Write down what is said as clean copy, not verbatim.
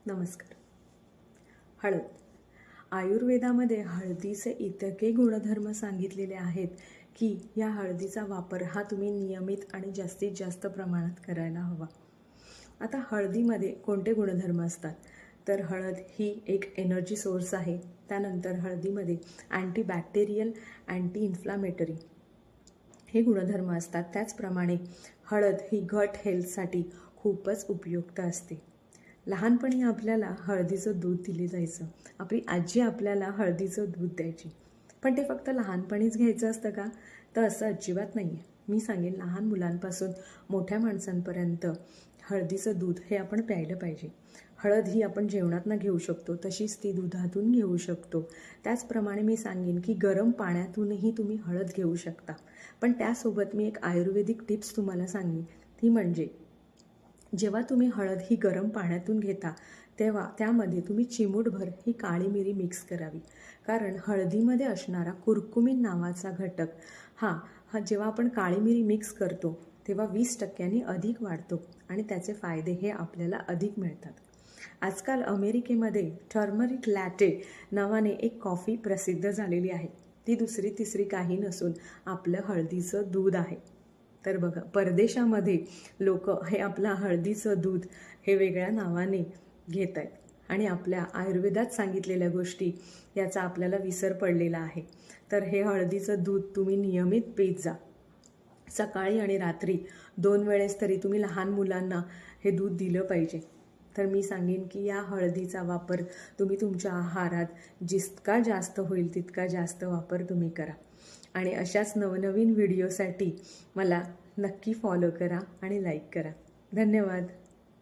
नमस्कार. हळद. आयुर्वेदामध्ये हळदीचे इतके गुणधर्म सांगितलेले आहेत की या हळदीचा वापर हा तुम्ही नियमित आणि जास्तीत जास्त प्रमाणात करायला हवा. आता हळदीमध्ये कोणते गुणधर्म असतात? तर हळद ही एक एनर्जी सोर्स आहे. त्यानंतर हळदीमध्ये अँटीबॅक्टेरियल, अँटी इन्फ्लामेटरी हे गुणधर्म असतात. त्याचप्रमाणे हळद ही गट हेल्थसाठी खूपच उपयुक्त असते. लहानपणी आपल्याला हळदीचं दूध दिले जायचं. आपली आजी आपल्याला हळदीचं दूध द्यायची. पण ते फक्त लहानपणीच घ्यायचं असतं का? तर असं अजिबात नाही आहे. मी सांगेन लहान मुलांपासून मोठ्या माणसांपर्यंत हळदीचं दूध हे आपण प्यायलं पाहिजे. हळद ही आपण जेवणातनं घेऊ शकतो, तशीच ती दुधातून घेऊ शकतो. त्याचप्रमाणे मी सांगेन की गरम पाण्यातूनही तुम्ही हळद घेऊ शकता. पण त्यासोबत मी एक आयुर्वेदिक टिप्स तुम्हाला सांगेन, ती म्हणजे जेव्हा तुम्ही हळद ही गरम पाण्यातून घेता तेव्हा त्यामध्ये तुम्ही चिमूटभर ही काळी मिरी मिक्स करावी. कारण हळदीमध्ये असणारा कुरकुमीन नावाचा घटक हा जेव्हा आपण काळी मिरी मिक्स करतो तेव्हा 20% अधिक वाढतो आणि त्याचे फायदे हे आपल्याला अधिक मिळतात. आजकाल अमेरिकेमध्ये टर्मरिक लॅटे नावाने एक कॉफी प्रसिद्ध झालेली आहे. ती दुसरी तिसरी काही नसून आपलं हळदीचं दूध आहे. तर बघा, परदेशामध्ये लोक हे आपलं हळदीचं दूध हे वेगळ्या नावाने घेत आहेत आणि आपल्या आयुर्वेदात सांगितलेल्या गोष्टी याचा आपल्याला विसर पडलेला आहे. तर हे हळदीचं दूध तुम्ही नियमित पीत जा. सकाळी आणि रात्री 2 वेळेस तरी तुम्ही लहान मुलांना हे दूध दिलं पाहिजे. तर मी सांगेन की या हळदीचा वापर तुम्ही तुमच्या आहारात जितका जास्त होईल तितका जास्त वापर तुम्ही करा. आणि अशाच नवनवीन व्हिडिओसाठी मला नक्की फॉलो करा आणि लाईक करा. धन्यवाद.